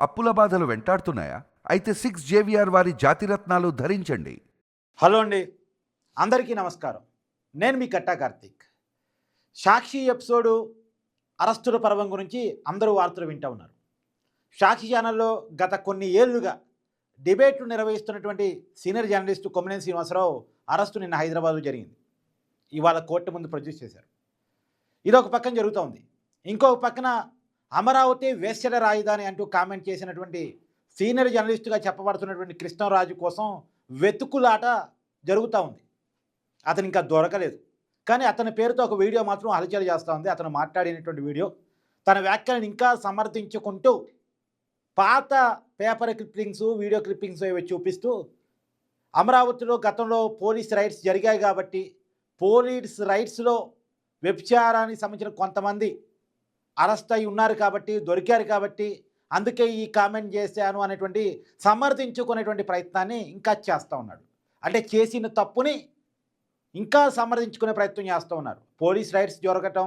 అప్పుల బాధలు వెంటాడుతున్నాయా? అయితే 6 జేవిఆర్ వారి జాతిరత్నాలు ధరించండి. హలో అండి, అందరికీ నమస్కారం. నేను మీ కట్టా కార్తీక్. సాక్షి ఎపిసోడు అరెస్టుల పర్వం గురించి అందరూ వార్తలు వింటూ ఉన్నారు. సాక్షి ఛానల్లో గత కొన్ని ఏళ్లుగా డిబేట్లు నిర్వహిస్తున్నటువంటి senior journalist Kommineni Srinivasarao arrest నిన్న హైదరాబాద్లో జరిగింది. ఇవాళ కోర్టు ముందు ప్రొడ్యూస్ చేశారు. ఇదొక పక్కన జరుగుతూ ఉంది. ఇంకొక పక్కన అమరావతి వేశ్యల రాజధాని అంటూ కామెంట్ చేసినటువంటి సీనియర్ జర్నలిస్టుగా చెప్పబడుతున్నటువంటి కృష్ణరాజు కోసం వెతుకులాట జరుగుతూ ఉంది. అతను ఇంకా దొరకలేదు. కానీ అతని పేరుతో ఒక వీడియో మాత్రం హల్చల్ చేస్తూ ఉంది. అతను మాట్లాడినటువంటి వీడియో తన వ్యాఖ్యలను ఇంకా సమర్థించుకుంటూ పాత పేపర్ క్లిప్పింగ్స్, వీడియో క్లిప్పింగ్స్ ఇవి చూపిస్తూ అమరావతిలో గతంలో పోలీస్ రైట్స్ జరిగాయి కాబట్టి పోలీస్ రైట్స్లో వ్యభిచారానికి సంబంధించిన కొంతమంది అరెస్ట్ అయి ఉన్నారు కాబట్టి, దొరికారు కాబట్టి అందుకే ఈ కామెంట్ చేశాను అనేటువంటి సమర్థించుకునేటువంటి ప్రయత్నాన్ని ఇంకా చేస్తూ ఉన్నాడు. అంటే చేసిన తప్పుని ఇంకా సమర్థించుకునే ప్రయత్నం చేస్తూ ఉన్నారు. పోలీస్ రైట్స్ దొరకటం,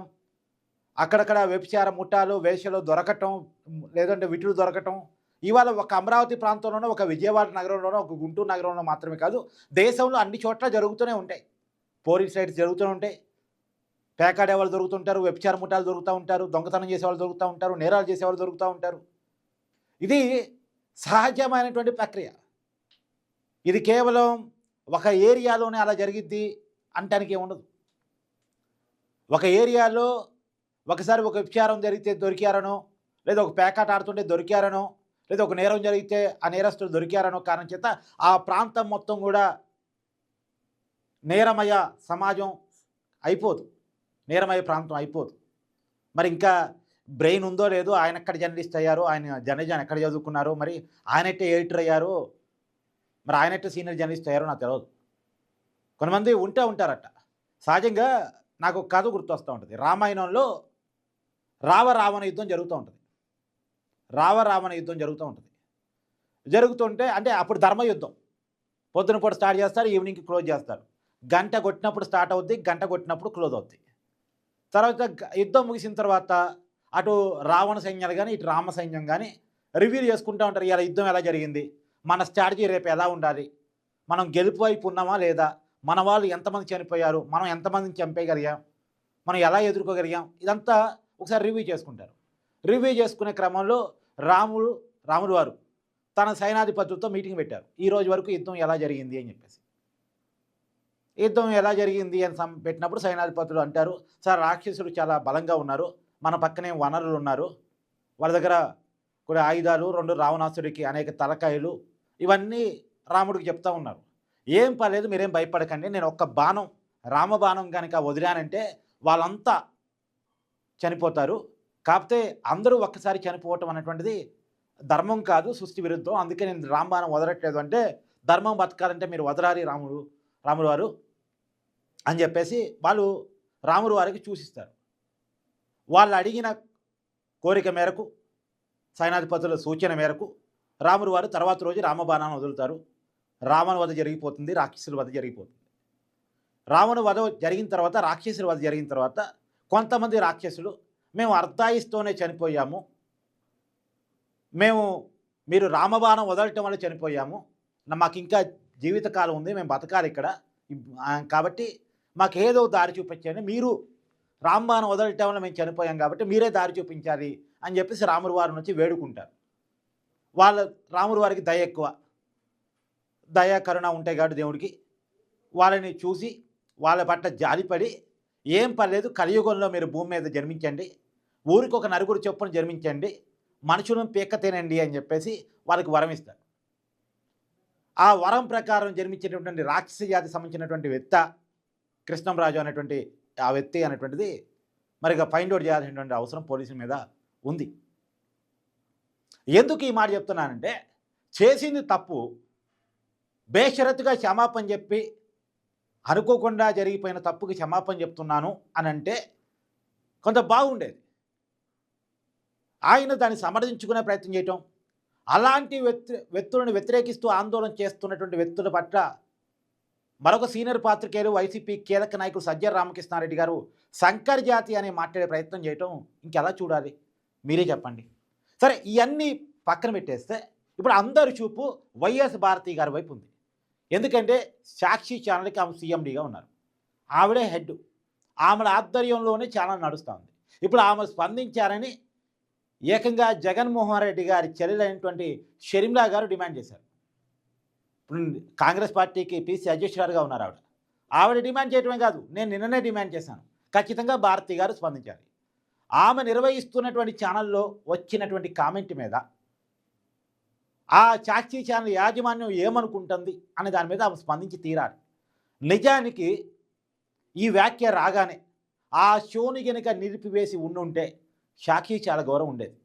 అక్కడక్కడ వ్యభిచార ముఠాలు వేషలో దొరకటం, లేదంటే విటులు దొరకటం, ఇవాళ ఒక అమరావతి ప్రాంతంలోనో, ఒక విజయవాడ నగరంలోనో, ఒక గుంటూరు నగరంలో మాత్రమే కాదు, దేశంలో అన్ని చోట్ల జరుగుతూనే ఉంటాయి. పోలీస్ రైట్స్ జరుగుతూ ఉంటాయి, పేకాడే వాళ్ళు దొరుకుతుంటారు, వ్యభిచార ముఠాలు దొరుకుతూ ఉంటారు, దొంగతనం చేసేవాళ్ళు దొరుకుతూ ఉంటారు, నేరాలు చేసేవాళ్ళు దొరుకుతూ ఉంటారు. ఇది సహజమైనటువంటి ప్రక్రియ. ఇది కేవలం ఒక ఏరియాలోనే అలా జరిగిద్ది అంటానికి ఏముండదు. ఒక ఏరియాలో ఒకసారి ఒక వ్యభిచారం జరిగితే దొరికారనో, లేదా ఒక పేకాట ఆడుతుంటే దొరికారనో, లేదా ఒక నేరం జరిగితే ఆ నేరస్తులు దొరికారనో కారణం చేత ఆ ప్రాంతం మొత్తం కూడా నేరమయ సమాజం అయిపోదు, నేరమయ ప్రాంతం అయిపోదు. మరి ఇంకా బ్రెయిన్ ఉందో లేదో, ఆయన ఎక్కడ జర్నలిస్ట్ అయ్యారో, ఆయన జర్నలిజం ఎక్కడ చదువుకున్నారో, మరి ఆయనట్టే ఎడిటర్ అయ్యారో, మరి ఆయనట్టే సీనియర్ జర్నలిస్ట్ అయ్యారో నాకు తెలియదు. కొంతమంది ఉంటారట. సహజంగా నాకు ఒక కథ గుర్తొస్తూ ఉంటుంది. రామాయణంలో రావణ యుద్ధం జరుగుతూ ఉంటుంది. రావణ యుద్ధం జరుగుతూ ఉంటుంది. జరుగుతుంటే అంటే అప్పుడు ధర్మయుద్ధం. పొద్దున పూట స్టార్ట్ చేస్తారు, ఈవినింగ్కి క్లోజ్ చేస్తారు. గంట కొట్టినప్పుడు స్టార్ట్ అవుద్ది, గంట కొట్టినప్పుడు క్లోజ్ అవుద్ది. తర్వాత యుద్ధం ముగిసిన తర్వాత అటు రావణ సైన్యాలు కానీ, ఇటు రామ సైన్యం కానీ రివ్యూ చేసుకుంటూ ఉంటారు. ఇలా యుద్ధం ఎలా జరిగింది, మన స్ట్రాటజీ రేపు ఎలా ఉండాలి, మనం గెలుపు వైపు ఉన్నామా లేదా, మన వాళ్ళు ఎంతమంది చనిపోయారు, మనం ఎంతమందిని చంపేయగలిగాం, మనం ఎలా ఎదుర్కోగలిగాం, ఇదంతా ఒకసారి రివ్యూ చేసుకుంటారు. రివ్యూ చేసుకునే క్రమంలో రాములు వారు తన సైనాధిపతులతో మీటింగ్ పెట్టారు. ఈ రోజు వరకు యుద్ధం ఎలా జరిగింది అని చెప్పేసి. యుద్ధం ఎలా జరిగింది అని పెట్టినప్పుడు సైనాధిపతులు అంటారు, సార్ రాక్షసులు చాలా బలంగా ఉన్నారు, మన పక్కనే వనరులు ఉన్నారు, వాళ్ళ దగ్గర కూడా ఆయుధాలు, 2 రావణాసుడికి అనేక తలకాయలు, ఇవన్నీ రాముడికి చెప్తా ఉన్నారు. ఏం పర్లేదు, మీరేం భయపడకండి, నేను ఒక్క బాణం, రామబాణం కనుక వదిలానంటే వాళ్ళంతా చనిపోతారు. కాకపోతే అందరూ ఒక్కసారి చనిపోవటం అనేటువంటిది ధర్మం కాదు, సృష్టి విరుద్ధం, అందుకే నేను రామబాణం వదలట్లేదు అంటే, ధర్మం బతకాలంటే మీరు వదలాలి రాములు వారు అని చెప్పేసి వాళ్ళు రాములు వారికి సూచిస్తారు. వాళ్ళు అడిగిన కోరిక మేరకు, సైనాధిపతుల సూచన మేరకు రాములు వారు తర్వాత రోజు రామబాణాన్ని వదులుతారు. రావణ వధ జరిగిపోతుంది, రాక్షసుల వధ జరిగిపోతుంది. రావణ వధ జరిగిన తర్వాత, రాక్షసుల వధ జరిగిన తర్వాత కొంతమంది రాక్షసులు, మేము అర్ధాయుస్తోనే చనిపోయాము, మీరు రామబాణం వదలటం వల్ల చనిపోయాము, మాకు ఇంకా జీవితకాలం ఉంది, మేము బతకాలి ఇక్కడ, కాబట్టి మాకు ఏదో దారి చూపించండి, మీరు రామబాణం వదలటం వల్ల మేము చనిపోయాం కాబట్టి మీరే దారి చూపించాలి అని చెప్పేసి రాముల వారి నుంచి వేడుకుంటారు. రాముల వారికి దయ ఎక్కువ, దయా కరుణ ఉంటాయి కాబట్టి దేవుడికి, వాళ్ళని చూసి వాళ్ళ పట్ల జాలిపడి, ఏం పర్లేదు, కలియుగంలో మీరు భూమి మీద జన్మించండి, ఊరికి ఒక నలుగురు చొప్పున జన్మించండి, మనుషులను పీక్క తినండి అని చెప్పేసి వాళ్ళకి వరం ఇస్తారు. ఆ వరం ప్రకారం జన్మించేటటువంటి రాక్షస జాతికి సంబంధించినటువంటి వ్యక్తి కృష్ణంరాజు అనేటువంటి ఆ వ్యక్తి అనేటువంటిది మరి ఫైండ్ అవుట్ చేయాల్సినటువంటి అవసరం పోలీసుల మీద ఉంది. ఎందుకు ఈ మాట చెప్తున్నానంటే, చేసింది తప్పు, బేషరతుగా క్షమాపణ చెప్పి, అనుకోకుండా జరిగిపోయిన తప్పుకి క్షమాపణ చెప్తున్నాను అని అంటే కొంత బాగుండేది. ఆయన దాన్ని సమర్థించుకునే ప్రయత్నం చేయటం, అలాంటి వ్యక్తులను వ్యతిరేకిస్తూ ఆందోళన చేస్తున్నటువంటి వ్యక్తుల పట్ల మరొక సీనియర్ పాత్రికేయులు, వైసీపీ కీలక నాయకులు సజ్జల రామకృష్ణారెడ్డి గారు సంకర్ జాతి అని మాట్లాడే ప్రయత్నం చేయటం ఇంకెలా చూడాలి, మీరే చెప్పండి. సరే, ఇవన్నీ పక్కన పెట్టేస్తే ఇప్పుడు అందరి చూపు వైఎస్ భారతి గారి వైపు ఉంది. ఎందుకంటే సాక్షి ఛానల్కి ఆమె సీఎండీగా ఉన్నారు, ఆవిడే హెడ్, ఆమె ఆధ్వర్యంలోనే ఛానల్ నడుస్తూ ఉంది. ఇప్పుడు ఆమె స్పందించారని ఏకంగా జగన్మోహన్ రెడ్డి గారి చెల్లెలైనటువంటి షర్మిలా గారు డిమాండ్ చేశారు. ఇప్పుడు కాంగ్రెస్ పార్టీకి పీసీ అధ్యక్షురాలుగా ఉన్నారు ఆవిడ డిమాండ్ చేయడమే కాదు, నేను నిన్ననే డిమాండ్ చేశాను, ఖచ్చితంగా భారతి గారు స్పందించాలి. ఆమె నిర్వహిస్తున్నటువంటి ఛానల్లో వచ్చినటువంటి కామెంట్ మీద ఆ సాక్షి ఛానల్ యాజమాన్యం ఏమనుకుంటుంది అనే దాని మీద ఆమె స్పందించి తీరాలి. నిజానికి ఈ వ్యాఖ్య రాగానే ఆ షోని కనుక నిలిపివేసి ఉండుంటే సాక్షి చాలా గౌరవం ఉండేది,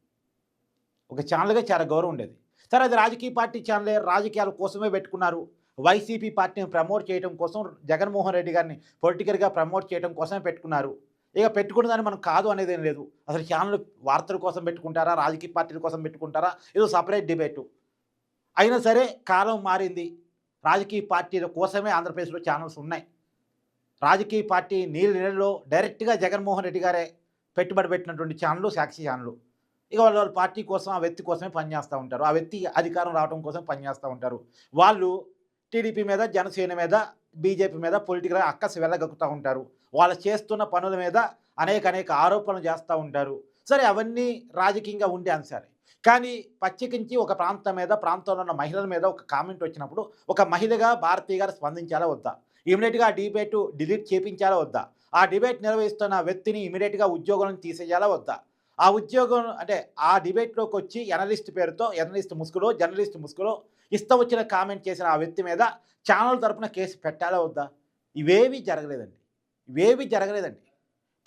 ఒక ఛానల్గా చాలా గౌరవం ఉండేది. సరే, అది రాజకీయ పార్టీ ఛానలే, రాజకీయాల కోసమే పెట్టుకున్నారు, వైసీపీ పార్టీని ప్రమోట్ చేయడం కోసం, జగన్మోహన్ రెడ్డి గారిని పొలిటికల్గా ప్రమోట్ చేయడం కోసమే పెట్టుకున్నారు. ఇక పెట్టుకున్నదాన్ని మనం కాదు అనేది ఏం లేదు. అసలు ఛానల్ వార్తల కోసం పెట్టుకుంటారా, రాజకీయ పార్టీల కోసం పెట్టుకుంటారా, ఇది సపరేట్ డిబేటు. అయినా సరే కాలం మారింది, రాజకీయ పార్టీల కోసమే ఆంధ్రప్రదేశ్లో ఛానల్స్ ఉన్నాయి. రాజకీయ పార్టీ నీళ్ళలో డైరెక్ట్గా జగన్మోహన్ రెడ్డి గారే పెట్టుబడి పెట్టినటువంటి ఛానళ్ళు సాక్షి ఛానళ్ళు. ఇక వాళ్ళ పార్టీ కోసం, ఆ వ్యక్తి కోసమే పనిచేస్తూ ఉంటారు, ఆ వ్యక్తి అధికారం రావడం కోసం పనిచేస్తూ ఉంటారు. వాళ్ళు టీడీపీ మీద, జనసేన మీద, బీజేపీ మీద పొలిటికల్గా అక్కసి వెళ్ళగక్కుతూ ఉంటారు. వాళ్ళు చేస్తున్న పనుల మీద అనేక ఆరోపణలు చేస్తూ ఉంటారు. సరే, అవన్నీ రాజకీయంగా ఉండే అంశాలే. కానీ ప్రత్యేకించి ఒక ప్రాంతం మీద, ప్రాంతంలో ఉన్న మహిళల మీద ఒక కామెంట్ వచ్చినప్పుడు ఒక మహిళగా భారతీ గారు స్పందించాలా వద్దా, ఇమీడియట్గా ఆ డిబేట్ డిలీట్ చేయించాలా వద్దా, ఆ డిబేట్ నిర్వహిస్తున్న వ్యక్తిని ఇమీడియట్గా ఉద్యోగం తీసేయాలా వద్దా, ఆ ఉద్యోగం అంటే ఆ డిబేట్లోకి వచ్చి జర్నలిస్ట్ ముసుగులో ఇష్టం వచ్చిన కామెంట్ చేసిన ఆ వ్యక్తి మీద ఛానల్ తరపున కేసు పెట్టాలా వద్దా? ఇవేవి జరగలేదండి.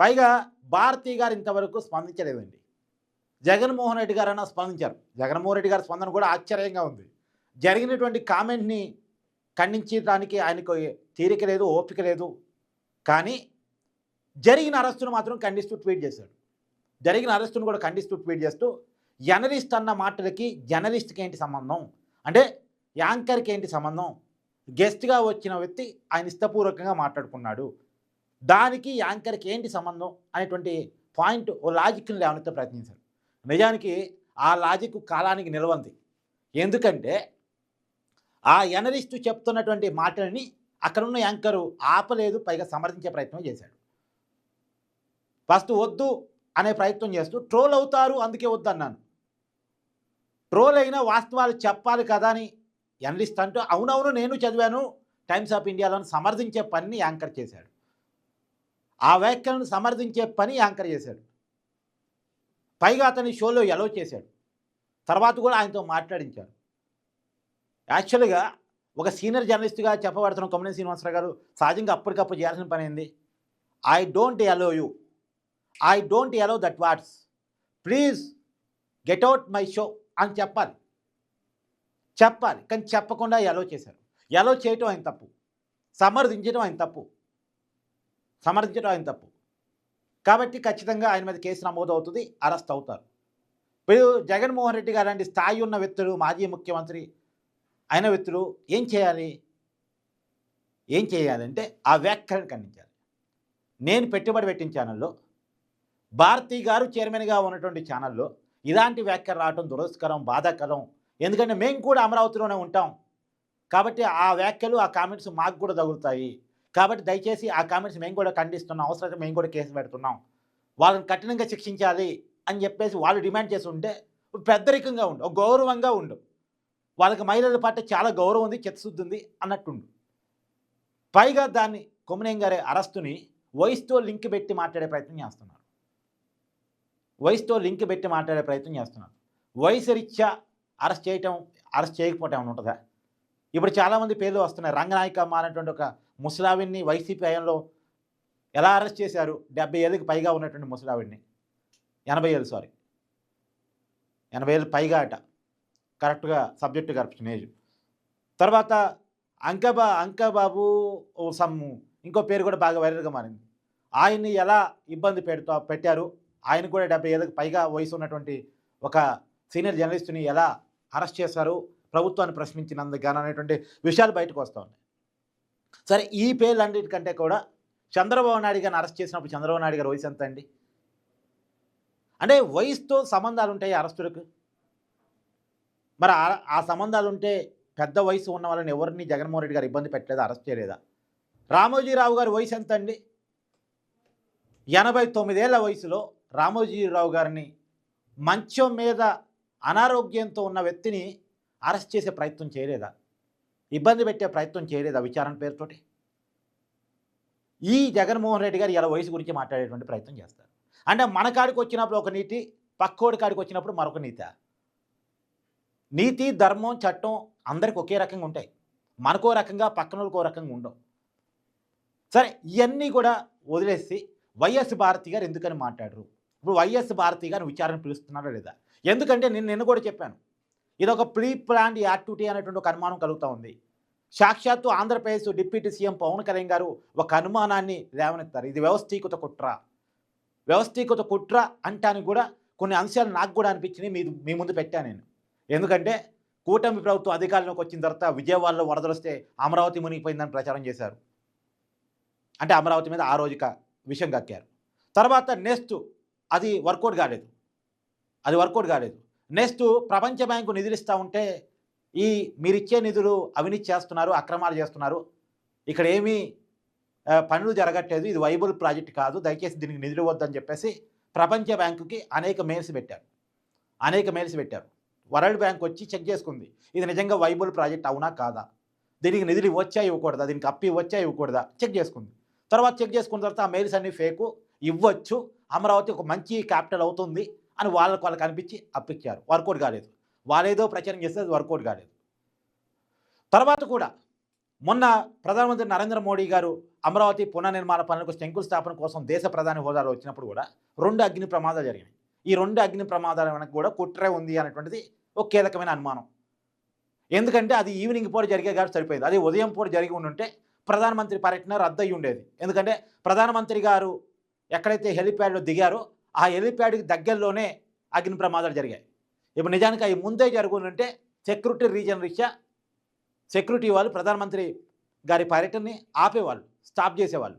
పైగా భారతీ గారు ఇంతవరకు స్పందించలేదండి. జగన్మోహన్ రెడ్డి గారైనా స్పందించారు. జగన్మోహన్ రెడ్డి గారి స్పందన కూడా ఆశ్చర్యంగా ఉంది. జరిగినటువంటి కామెంట్ని ఖండించడానికి ఆయనకు తీరిక లేదు, ఓపిక లేదు. కానీ జరిగిన అరెస్టును మాత్రం ఖండిస్తూ ట్వీట్ చేశాడు. జరిగిన అరెస్టును కూడా ఖండిస్తూ ట్వీట్ చేస్తూ, జర్నలిస్ట్ అన్న మాటలకి జర్నలిస్ట్కి ఏంటి సంబంధం, అంటే యాంకర్కి ఏంటి సంబంధం, గెస్ట్గా వచ్చిన వ్యక్తి ఆయన ఇష్టపూర్వకంగా మాట్లాడుకున్నాడు, దానికి యాంకర్కి ఏంటి సంబంధం అనేటువంటి పాయింట్ ఓ లాజిక్ని లేవనెత్తే ప్రయత్నించారు. నిజానికి ఆ లాజిక్ కాలానికి నిలవంది. ఎందుకంటే ఆ జర్నలిస్టు చెప్తున్నటువంటి మాటలని అక్కడున్న యాంకరు ఆపలేదు, పైగా సమర్థించే ప్రయత్నం చేశాడు. ఫస్ట్ వద్దు అనే ప్రయత్నం చేస్తూ ట్రోల్ అవుతారు, అందుకే వద్దు అన్నాను. ట్రోల్ అయినా వాస్తవాలు చెప్పాలి కదా అని జర్నలిస్ట్ అంటూ అవునవును నేను చదివాను టైమ్స్ ఆఫ్ ఇండియాలో సమర్థించే పనిని యాంకర్ చేశాడు. ఆ వ్యాఖ్యలను సమర్థించే పని యాంకర్ చేశాడు. పైగా అతని షోలో ఎలో చేశాడు. తర్వాత కూడా ఆయనతో మాట్లాడించారు. యాక్చువల్గా ఒక సీనియర్ జర్నలిస్ట్గా చెప్పబడుతున్న కొమ్మనేని శ్రీనివాసరావు గారు సహజంగా అప్పటికప్పుడు చేయాల్సిన పని ఏంది? I don't allow that words, please get out my show అని చెప్పాలి. కానీ చెప్పకుండా ఎలో చేశారు. ఎలో చేయటం ఆయన తప్పు, సమర్థించడం ఆయన తప్పు. కాబట్టి ఖచ్చితంగా ఆయన మీద కేసు నమోదు అవుతుంది, అరెస్ట్ అవుతారు. ఇప్పుడు జగన్మోహన్ రెడ్డి గారు లాంటి స్థాయి ఉన్న వ్యక్తులు, మాజీ ముఖ్యమంత్రి అయిన వ్యక్తులు ఏం చేయాలంటే ఆ వ్యాఖ్యలను ఖండించాలి. నేను పెట్టుబడి పెట్టిన ఛానల్లో, భారతీ గారు చైర్మన్గా ఉన్నటువంటి ఛానల్లో ఇలాంటి వ్యాఖ్యలు రావడం దురస్కరం, బాధాకరం. ఎందుకంటే మేము కూడా అమరావతిలోనే ఉంటాం కాబట్టి ఆ వ్యాఖ్యలు, ఆ కామెంట్స్ మాకు కూడా తగులుతాయి. కాబట్టి దయచేసి ఆ కామెంట్స్ మేము కూడా ఖండిస్తున్నాం, అవసరమైతే మేము కూడా కేసు పెడుతున్నాం, వాళ్ళని కఠినంగా శిక్షించాలి అని చెప్పేసి వాళ్ళు డిమాండ్ చేసి ఉంటే పెద్దరికంగా ఉండు, గౌరవంగా ఉండు, వాళ్ళకి మహిళల పట్ల చాలా గౌరవం ఉంది, చిత్తశుద్ధి ఉంది అన్నట్టుండు. పైగా దాన్ని కొమ్మనేని గారి అరెస్టుని వయసుతో లింక్ పెట్టి మాట్లాడే ప్రయత్నం చేస్తున్నారు. వయసు రీత్యా అరెస్ట్ చేయకపోవటం ఏమైనా ఉంటుందా? ఇప్పుడు చాలామంది పేర్లు వస్తున్నాయి. రంగనాయకమ్మ అనేటువంటి ఒక ముసలావిడ్ని వైసీపీ హయాంలో ఎలా అరెస్ట్ చేశారు? 70 ఏళ్ళకి పైగా ఉన్నటువంటి ముసలావిడ్ని, 80 ఏళ్ళు పైగా అట, కరెక్ట్గా సబ్జెక్టు కరెక్షన్ ఏజ్. తర్వాత అంకబాబు ఇంకో పేరు కూడా బాగా వైరల్గా మారింది. ఆయన్ని ఎలా ఇబ్బంది పెట్టారు, ఆయన కూడా 70 ఏళ్ళకి పైగా వయసు ఉన్నటువంటి ఒక సీనియర్ జర్నలిస్టుని ఎలా అరెస్ట్ చేశారు ప్రభుత్వాన్ని ప్రశ్నించినందుకు అనేటువంటి విషయాలు బయటకు వస్తూ ఉన్నాయి. సరే, ఈ పేర్లన్నిటికంటే కూడా చంద్రబాబు నాయుడు గారిని అరెస్ట్ చేసినప్పుడు చంద్రబాబు నాయుడు గారి వయసు ఎంత అండి? అంటే వయసుతో సంబంధాలు ఉంటాయి అరెస్టులకు. మరి ఆ సంబంధాలు ఉంటే పెద్ద వయసు ఉన్న వాళ్ళని ఎవరిని జగన్మోహన్ రెడ్డి గారు ఇబ్బంది పెట్టలేదా, అరెస్ట్ చేయలేదా? రామోజీరావు గారి వయసు ఎంత అండి? 89 ఏళ్ల వయసులో రామోజీరావు గారిని మంచం మీద అనారోగ్యంతో ఉన్న వ్యక్తిని అరెస్ట్ చేసే ప్రయత్నం చేయలేదా? ఇబ్బంది పెట్టే ప్రయత్నం చేయలేదా విచారణ పేరుతోటి? ఈ జగన్మోహన్ రెడ్డి గారు ఇలా వయసు గురించి మాట్లాడేటువంటి ప్రయత్నం చేస్తారు. అంటే మన కాడికి వచ్చినప్పుడు ఒక నీతి, పక్కోడి కాడికి వచ్చినప్పుడు మరొక నీతి. నీతి, ధర్మం, చట్టం అందరికి ఒకే రకంగా ఉంటాయి. మనకో రకంగా, పక్కనోళ్ళకో రకంగా ఉండవు. సరే, ఇవన్నీ కూడా వదిలేసి వైఎస్ భారతి గారు ఎందుకని మాట్లాడరు? ఇప్పుడు వైఎస్ భారతి గారు విచారణ పిలుస్తున్నారా లేదా? ఎందుకంటే నిన్న కూడా చెప్పాను, ఇదొక ప్రీ ప్లాన్డ్ యాక్టివిటీ అనేటువంటి ఒక అనుమానం కలుగుతూ ఉంది. సాక్షాత్తు ఆంధ్రప్రదేశ్ డిప్యూటీ సీఎం పవన్ కళ్యాణ్ గారు ఒక అనుమానాన్ని లేవనెత్తారు. ఇది వ్యవస్థీకృత కుట్ర. వ్యవస్థీకృత కుట్ర అంటానికి కూడా కొన్ని అంశాలు నాకు కూడా అనిపించినాయి, మీ ముందు పెట్టాను నేను. ఎందుకంటే కూటమి ప్రభుత్వం అధికారంలోకి వచ్చిన తర్వాత విజయవాడలో వరదలు వస్తే అమరావతి మునిగిపోయిందని ప్రచారం చేశారు. అంటే అమరావతి మీద ఆ రోజు విషయం కక్కారు. తర్వాత నెక్స్ట్ అది వర్కౌట్ కాలేదు. నెక్స్ట్ ప్రపంచ బ్యాంకు నిధులు ఇస్తూ ఉంటే మీరిచ్చే నిధులు అవినీతి చేస్తున్నారు, అక్రమాలు చేస్తున్నారు, ఇక్కడ ఏమీ పనులు జరగట్లేదు, ఇది వైబుల్ ప్రాజెక్ట్ కాదు, దయచేసి దీనికి నిధులు ఇవ్వద్దని చెప్పేసి ప్రపంచ బ్యాంకుకి అనేక మెయిల్స్ పెట్టారు. వరల్డ్ బ్యాంక్ వచ్చి చెక్ చేసుకుంది, ఇది నిజంగా వైబుల్ ప్రాజెక్ట్ అవునా కాదా, దీనికి నిధులు ఇవ్వచ్చా ఇవ్వకూడదా, దీనికి అప్పు ఇవ్వచ్చా ఇవ్వకూడదా చెక్ చేసుకుంది. తర్వాత చెక్ చేసుకున్న తర్వాత ఆ మెయిల్స్ అన్నీ ఫేకు, ఇవ్వచ్చు, అమరావతి ఒక మంచి క్యాపిటల్ అవుతుంది అని వాళ్ళకి అనిపించి అప్పిచ్చారు. వర్కౌట్ కాలేదు. వాళ్ళేదో ప్రచారం చేస్తే అది వర్కౌట్ కాలేదు. తర్వాత కూడా మొన్న ప్రధానమంత్రి నరేంద్ర మోడీ గారు అమరావతి పునర్నిర్మాణ పనులకు శంకుస్థాపన కోసం దేశ ప్రధాని హోదాలో వచ్చినప్పుడు కూడా 2 అగ్ని ప్రమాదాలు జరిగినాయి. ఈ 2 అగ్ని ప్రమాదాల వెనక కూడా కుట్రే ఉంది అనేటువంటిది ఒక కీలకమైన అనుమానం. ఎందుకంటే అది ఈవినింగ్ పూట జరిగే కాబట్టి సరిపోయింది. అది ఉదయం పూట జరిగి ఉండుంటే ప్రధానమంత్రి పర్యటన రద్దు అయ్యి ఉండేది. ఎందుకంటే ప్రధానమంత్రి గారు ఎక్కడైతే హెలిప్యాడ్లో దిగారో ఆ హెలిప్యాడ్కి దగ్గరలోనే అగ్ని ప్రమాదాలు జరిగాయి. ఇప్పుడు నిజానికి అవి ముందే జరుగుతుంటే సెక్యూరిటీ రీజన్ రీత్యా సెక్యూరిటీ వాళ్ళు ప్రధానమంత్రి గారి పర్యటనని ఆపేవాళ్ళు, స్టాప్ చేసేవాళ్ళు,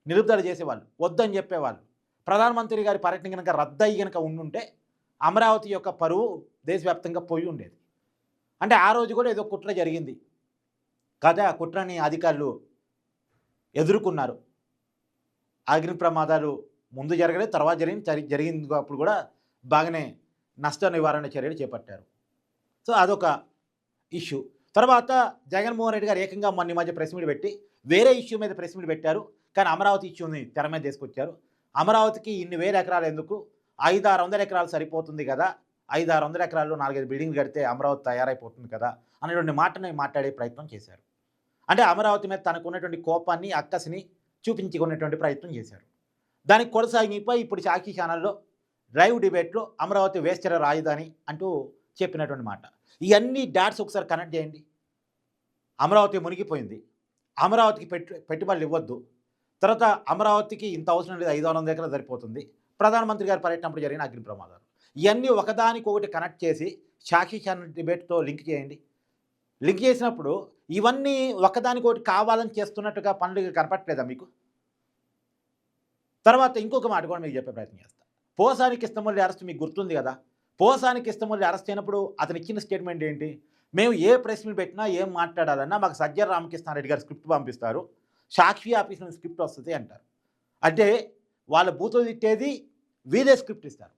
నిలుపుదల చేసేవాళ్ళు, వద్దని చెప్పేవాళ్ళు. ప్రధానమంత్రి గారి పర్యటన కనుక రద్దు అయ్యి కనుక ఉండుంటే అమరావతి యొక్క పరువు దేశవ్యాప్తంగా పోయి ఉండేది. అంటే ఆ రోజు కూడా ఏదో కుట్ర జరిగింది కదా, ఆ కుట్రని అధికారులు ఎదుర్కొన్నారు. అగ్ని ప్రమాదాలు ముందు జరగలేదు, తర్వాత జరిగింది అప్పుడు కూడా బాగానే నష్ట నివారణ చర్యలు చేపట్టారు. సో అదొక ఇష్యూ. తర్వాత జగన్మోహన్ రెడ్డి గారు ఏకంగా మొన్న మధ్య ప్రెస్ మీట్ పెట్టి వేరే ఇష్యూ మీద ప్రెస్ మీట్ పెట్టారు, కానీ అమరావతి ఇష్యూని తెర మీద తీసుకొచ్చారు. అమరావతికి ఇన్ని వేల ఎకరాలు ఎందుకు, 500-600 ఎకరాలు సరిపోతుంది కదా, 500-600 ఎకరాల్లో 4-5 బిల్డింగ్లు కడితే అమరావతి తయారైపోతుంది కదా అనేటువంటి మాటని మాట్లాడే ప్రయత్నం చేశారు. అంటే అమరావతి మీద తనకున్నటువంటి కోపాన్ని, అక్కసిని చూపించుకునేటువంటి ప్రయత్నం చేశారు. దానికి కొనసాగిపోయి ఇప్పుడు సాక్షి ఛానల్లో లైవ్ డిబేట్లో అమరావతి వేశ్చర రాజధాని అంటూ చెప్పినటువంటి మాట. ఇవన్నీ డాట్స్ ఒకసారి కనెక్ట్ చేయండి. అమరావతి మునిగిపోయింది, అమరావతికి పెట్టుబడులు ఇవ్వద్దు, తర్వాత అమరావతికి ఇంత అవసరం లేదు, 500 ఎకరాలు సరిపోతుంది, ప్రధానమంత్రి గారి పర్యటనప్పుడు జరిగిన అగ్ని ప్రమాదాలు, ఇవన్నీ ఒకదానికొకటి కనెక్ట్ చేసి సాక్షి ఛానల్ డిబేట్తో లింక్ చేయండి. లింక్ చేసినప్పుడు ఇవన్నీ ఒకదానికొకటి కావాలని చేస్తున్నట్టుగా పనులు కనపట్లేదా మీకు? తర్వాత ఇంకొక మాట కూడా మీకు చెప్పే ప్రయత్నం చేస్తాను. పోసాని కృష్ణమురళి అరెస్ట్ మీకు గుర్తుంది కదా. పోసాని కృష్ణమురళి అరెస్ట్ అయినప్పుడు అతను ఇచ్చిన స్టేట్మెంట్ ఏంటి? మేము ఏ ప్రెస్ మీట్ పెట్టినా ఏం మాట్లాడాలన్నా మాకు సజ్జల రామకృష్ణారెడ్డి గారు స్క్రిప్ట్ పంపిస్తారు, సాక్షి ఆఫీస్ నుంచి స్క్రిప్ట్ వస్తుంది అంటారు. అంటే వాళ్ళ బూతులు తిట్టేది వీళ్ళే స్క్రిప్ట్ ఇస్తారు,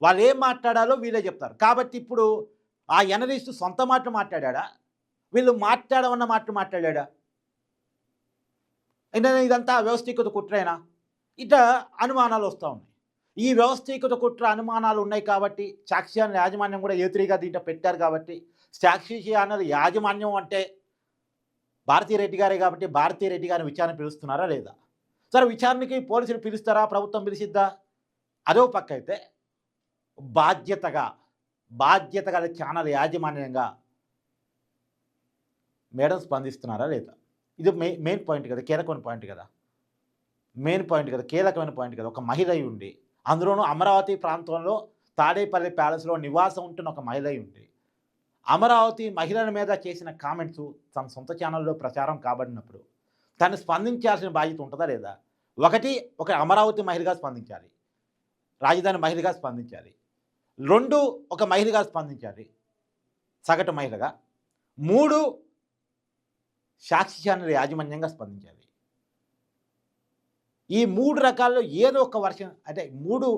వాళ్ళు ఏం మాట్లాడాలో వీళ్ళే చెప్తారు. కాబట్టి ఇప్పుడు ఆ ఎనలిస్ట్ సొంత మాటలు మాట్లాడా, వీళ్ళు మాట్లాడమన్న మాటలు మాట్లాడా? ఇదంతా వ్యవస్థీకృత కుట్రేనా? ఇట్లా అనుమానాలు వస్తూ ఉన్నాయి. ఈ వ్యవస్థీకృత కుట్ర అనుమానాలు ఉన్నాయి కాబట్టి సాక్షి ఛానల్ యాజమాన్యం కూడా ఏత్రిగా దీంట్లో పెట్టారు. కాబట్టి సాక్షి ఛానల్ యాజమాన్యం అంటే భారతీరెడ్డి గారే కాబట్టి భారతీరెడ్డి గారిని విచారణ పిలుస్తున్నారా లేదా? సరే, విచారణకి పోలీసులు పిలుస్తారా, ప్రభుత్వం పిలిచిద్దా? అదో పక్క అయితే బాధ్యతగా ఛానల్ యాజమాన్యంగా మేడం స్పందిస్తున్నారా లేదా? ఇది మెయిన్ పాయింట్ కదా, కీలకమైన పాయింట్ కదా, కీలకమైన పాయింట్ కదా. ఒక మహిళ ఉండి, అందులోనూ అమరావతి ప్రాంతంలో తాడేపల్లి ప్యాలెస్లో నివాసం ఉంటున్న ఒక మహిళ ఉండి, అమరావతి మహిళల మీద చేసిన కామెంట్స్ తన సొంత ఛానల్లో ప్రచారం కాబడినప్పుడు తను స్పందించాల్సిన బాధ్యత ఉంటుందా లేదా? ఒక అమరావతి మహిళగా స్పందించాలి, రాజధాని మహిళగా స్పందించాలి, 2 ఒక మహిళగా స్పందించాలి. సగటు మహిళగా. 3 సాక్షి ఛానల్ యాజమాన్యంగా స్పందించాలి. ఈ 3 రకాల్లో ఏదో ఒక వర్షన్ అంటే 3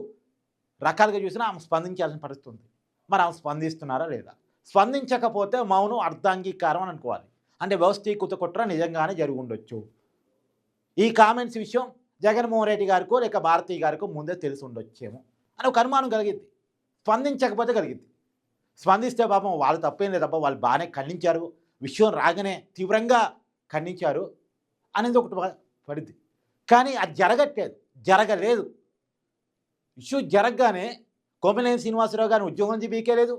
రకాలుగా చూసినా ఆమె స్పందించాల్సిన పరిస్థితి ఉంది. మరి ఆమె స్పందిస్తున్నారా లేదా? స్పందించకపోతే మౌనం అర్ధాంగీకారం అని అనుకోవాలి. అంటే వ్యవస్థీకృత కుట్ర నిజంగానే జరిగి ఉండొచ్చు. ఈ కామెంట్స్ విషయం జగన్మోహన్ రెడ్డి గారికో లేక భారతీ గారికో ముందే తెలిసి ఉండొచ్చేమో అని ఒక అనుమానం కలిగింది. స్పందించకపోతే కలిగింది. స్పందిస్తే పాపం వాళ్ళు తప్పేం లేదబ్బా, వాళ్ళు బాగానే ఖండించారు, విషయం రాగానే తీవ్రంగా ఖండించారు అనేది ఒకటి పడింది. కానీ అది జరగలేదు. ఇష్యూ జరగగానే కొమ్మినేని శ్రీనివాసరావు గారిని ఉద్యోగం నుంచి పీకేలేదు,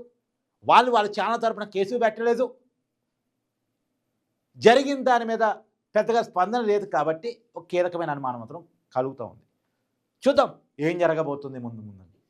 వాళ్ళ ఛానల్ తరపున కేసు పెట్టలేదు. జరిగిన దాని మీద పెద్దగా స్పందన లేదు కాబట్టి ఒక కీలకమైన అనుమానం మాత్రం కలుగుతూ ఉంది. చూద్దాం ఏం జరగబోతుంది ముందు.